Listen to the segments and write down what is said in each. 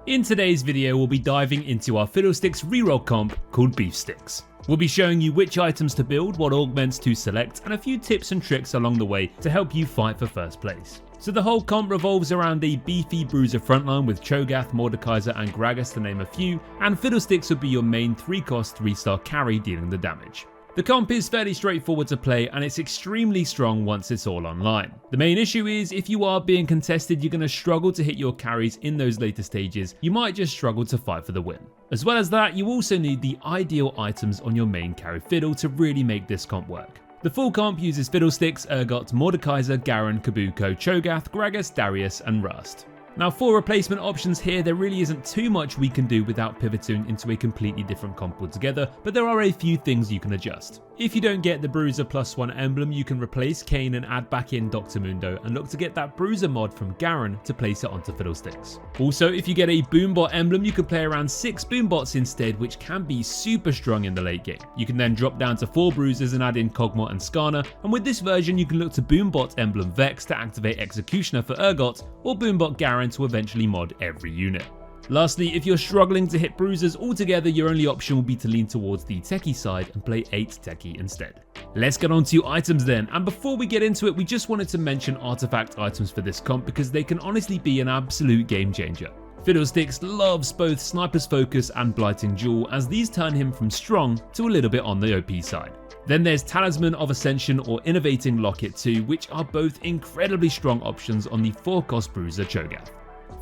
In today's video, we'll be diving into our Fiddlesticks reroll comp called Beef Sticks. We'll be showing you which items to build, what augments to select, and a few tips and tricks along the way to help you fight for first place. So the whole comp revolves around a beefy bruiser frontline with Cho'Gath, Mordekaiser and Gragas to name a few, and Fiddlesticks will be your main 3-cost 3-star carry dealing the damage. The comp is fairly straightforward to play and it's extremely strong once it's all online. The main issue is if you are being contested, you're going to struggle to hit your carries in those later stages. You might just struggle to fight for the win. As well as that, you also need the ideal items on your main carry Fiddle to really make this comp work. The full comp uses Fiddlesticks, Urgot, Mordekaiser, Garen, Kabuko, Cho'Gath, Gragas, Darius and Rust. Now for replacement options here, there really isn't too much we can do without pivoting into a completely different comp altogether, but there are a few things you can adjust. If you don't get the Bruiser +1 emblem, you can replace Kayn and add back in Dr. Mundo and look to get that Bruiser mod from Garen to place it onto Fiddlesticks. Also, if you get a Boombot emblem, you can play around 6 Boombots instead, which can be super strong in the late game. You can then drop down to 4 Bruisers and add in Kog'Maw and Skarner, and with this version you can look to Boombot emblem Vex to activate Executioner for Urgot, or Boombot Garen to eventually mod every unit. Lastly, if you're struggling to hit bruisers altogether, your only option will be to lean towards the techie side and play 8 techie instead. Let's get on to items then, and before we get into it, we just wanted to mention artifact items for this comp because they can honestly be an absolute game changer. Fiddlesticks loves both Sniper's Focus and Blighting Jewel, as these turn him from strong to a little bit on the OP side. Then there's Talisman of Ascension or Innovating Locket 2, which are both incredibly strong options on the 4-cost bruiser Cho'Gath.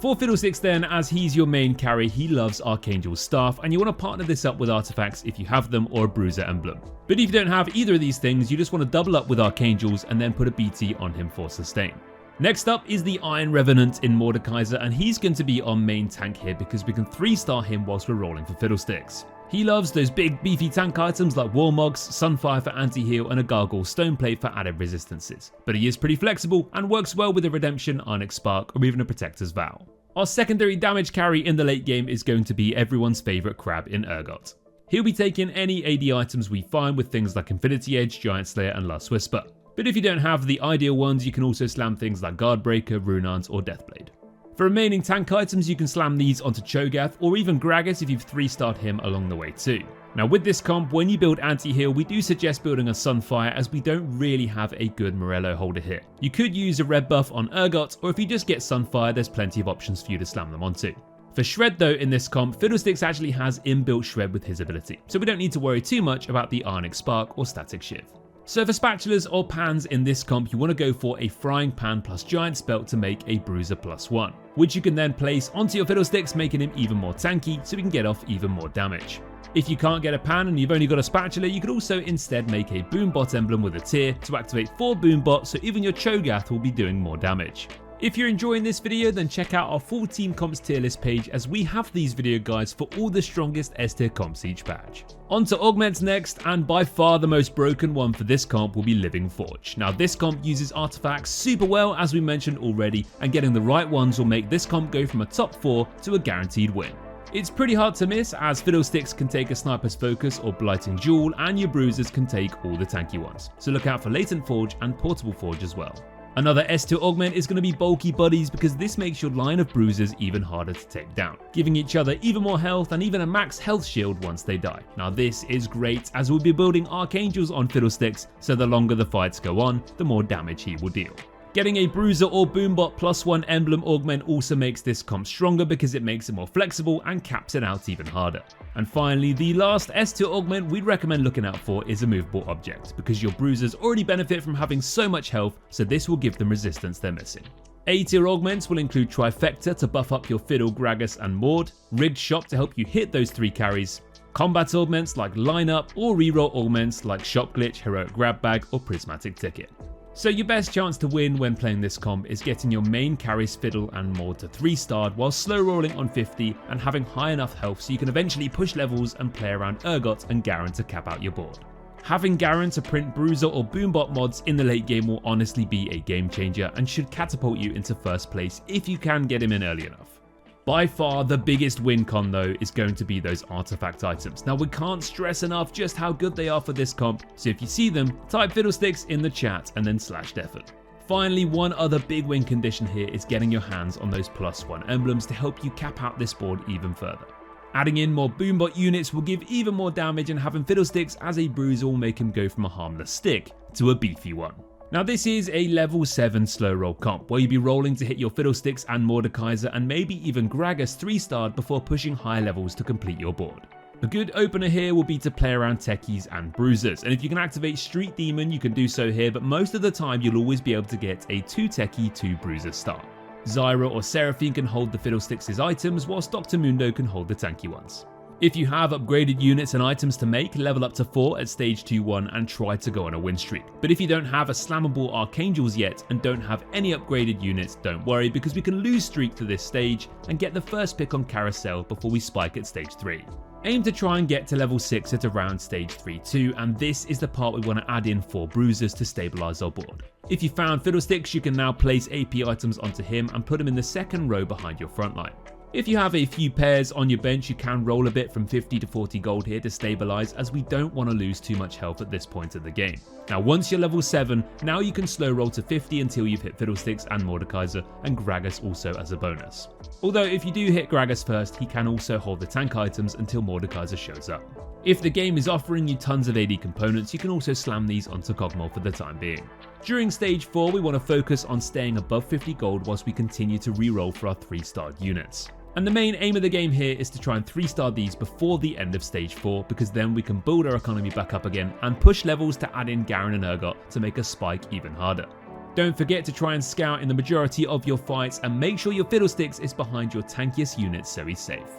For Fiddlesticks then, as he's your main carry, he loves Archangel's Staff, and you want to partner this up with artifacts if you have them or a bruiser emblem. But if you don't have either of these things, you just want to double up with Archangels and then put a BT on him for sustain. Next up is the Iron Revenant in Mordekaiser, and he's going to be our main tank here because we can 3-star him whilst we're rolling for Fiddlesticks. He loves those big beefy tank items like Warmogs, Sunfire for anti-heal and a Gargoyle Stoneplate for added resistances. But he is pretty flexible and works well with a Redemption, Ionic Spark or even a Protector's Vow. Our secondary damage carry in the late game is going to be everyone's favourite crab in Urgot. He'll be taking any AD items we find with things like Infinity Edge, Giant Slayer and Lust Whisper. But if you don't have the ideal ones, you can also slam things like Guardbreaker, Runans or Deathblade. For remaining tank items, you can slam these onto Cho'Gath or even Gragas if you've 3-starred him along the way too. Now with this comp, when you build anti-heal, we do suggest building a Sunfire as we don't really have a good Morello holder here. You could use a red buff on Urgot, or if you just get Sunfire, there's plenty of options for you to slam them onto. For Shred though in this comp, Fiddlesticks actually has inbuilt Shred with his ability, so we don't need to worry too much about the Ionic Spark or Static Shiv. So for Spatulas or Pans in this comp, you want to go for a Frying Pan plus Giant Spelt to make a Bruiser +1, which you can then place onto your Fiddlesticks, making him even more tanky so we can get off even more damage. If you can't get a Pan and you've only got a Spatula, you could also instead make a Boombot emblem with a Tear to activate 4 Boombots, so even your Cho'Gath will be doing more damage. If you're enjoying this video, then check out our full team comps tier list page as we have these video guides for all the strongest S tier comps each patch. On to Augments next, and by far the most broken one for this comp will be Living Forge. Now this comp uses artifacts super well as we mentioned already, and getting the right ones will make this comp go from a top 4 to a guaranteed win. It's pretty hard to miss as Fiddlesticks can take a Sniper's Focus or Blighting Jewel, and your Bruisers can take all the tanky ones, so look out for Latent Forge and Portable Forge as well. Another S2 augment is going to be Bulky Buddies because this makes your line of bruisers even harder to take down, giving each other even more health and even a max health shield once they die. Now this is great as we'll be building Archangels on Fiddlesticks, so the longer the fights go on, the more damage he will deal. Getting a Bruiser or Boombot +1 emblem augment also makes this comp stronger because it makes it more flexible and caps it out even harder. And finally, the last S2 augment we'd recommend looking out for is a movable object, because your bruisers already benefit from having so much health, so this will give them resistance they're missing. A-tier augments will include Trifecta to buff up your Fiddle, Gragas and Mord, Rigged Shop to help you hit those 3 carries, combat augments like Lineup or reroll augments like Shop Glitch, Heroic Grab Bag or Prismatic Ticket. So your best chance to win when playing this comp is getting your main carries Fiddle and Mord to 3-starred while slow rolling on 50 and having high enough health so you can eventually push levels and play around Urgot and Garen to cap out your board. Having Garen to print Bruiser or Boombot mods in the late game will honestly be a game changer and should catapult you into first place if you can get him in early enough. By far the biggest win con though is going to be those artifact items. Now we can't stress enough just how good they are for this comp, so if you see them, type Fiddlesticks in the chat and then /Defon. Finally, one other big win condition here is getting your hands on those +1 emblems to help you cap out this board even further. Adding in more boombot units will give even more damage, and having Fiddlesticks as a bruiser will make him go from a harmless stick to a beefy one. Now this is a level 7 slow roll comp, where you'll be rolling to hit your Fiddlesticks and Mordekaiser and maybe even Gragas 3-starred before pushing high levels to complete your board. A good opener here will be to play around techies and bruisers, and if you can activate Street Demon you can do so here, but most of the time you'll always be able to get a 2 techie 2 bruiser start. Zyra or Seraphine can hold the Fiddlesticks' items, whilst Dr. Mundo can hold the tanky ones. If you have upgraded units and items to make, level up to 4 at stage 2-1 and try to go on a win streak. But if you don't have a slammable Archangels yet and don't have any upgraded units, don't worry, because we can lose streak to this stage and get the first pick on Carousel before we spike at stage 3. Aim to try and get to level 6 at around stage 3-2, and this is the part we want to add in 4 bruisers to stabilise our board. If you found Fiddlesticks, you can now place AP items onto him and put him in the second row behind your front line. If you have a few pairs on your bench, you can roll a bit from 50 to 40 gold here to stabilise, as we don't want to lose too much health at this point of the game. Now once you're level 7, now you can slow roll to 50 until you've hit Fiddlesticks and Mordekaiser, and Gragas also as a bonus. Although if you do hit Gragas first, he can also hold the tank items until Mordekaiser shows up. If the game is offering you tons of AD components, you can also slam these onto Cogmol for the time being. During stage 4, we want to focus on staying above 50 gold whilst we continue to reroll for our 3-starred units. And the main aim of the game here is to try and 3-star these before the end of stage 4, because then we can build our economy back up again and push levels to add in Garen and Urgot to make us spike even harder. Don't forget to try and scout in the majority of your fights and make sure your Fiddlesticks is behind your tankiest units so he's safe.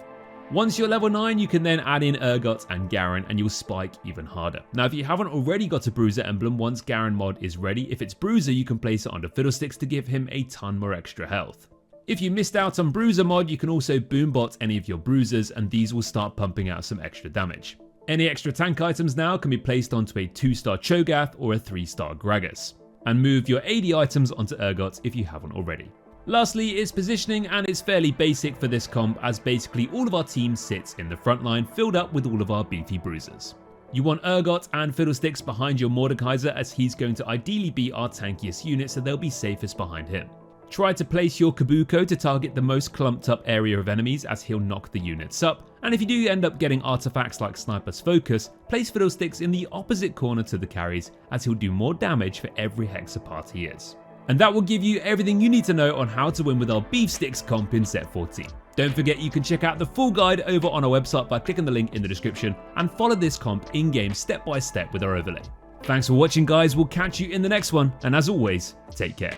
Once you're level 9, you can then add in Urgot and Garen and you'll spike even harder. Now if you haven't already got a Bruiser emblem, once Garen mod is ready, if it's Bruiser you can place it onto Fiddlesticks to give him a ton more extra health. If you missed out on Bruiser mod, you can also boombot any of your Bruisers and these will start pumping out some extra damage. Any extra tank items now can be placed onto a 2-star Cho'Gath or a 3-star Gragas. And move your AD items onto Urgot if you haven't already. Lastly is positioning, and it's fairly basic for this comp, as basically all of our team sits in the front line filled up with all of our beefy bruisers. You want Urgot and Fiddlesticks behind your Mordekaiser, as he's going to ideally be our tankiest unit, so they'll be safest behind him. Try to place your Kabuko to target the most clumped up area of enemies, as he'll knock the units up, and if you do end up getting artifacts like Sniper's Focus, place Fiddlesticks in the opposite corner to the carries, as he'll do more damage for every hexapart he is. And that will give you everything you need to know on how to win with our Beefsticks comp in set 14. Don't forget you can check out the full guide over on our website by clicking the link in the description, and follow this comp in-game step by step with our overlay. Thanks for watching guys, we'll catch you in the next one, and as always, take care.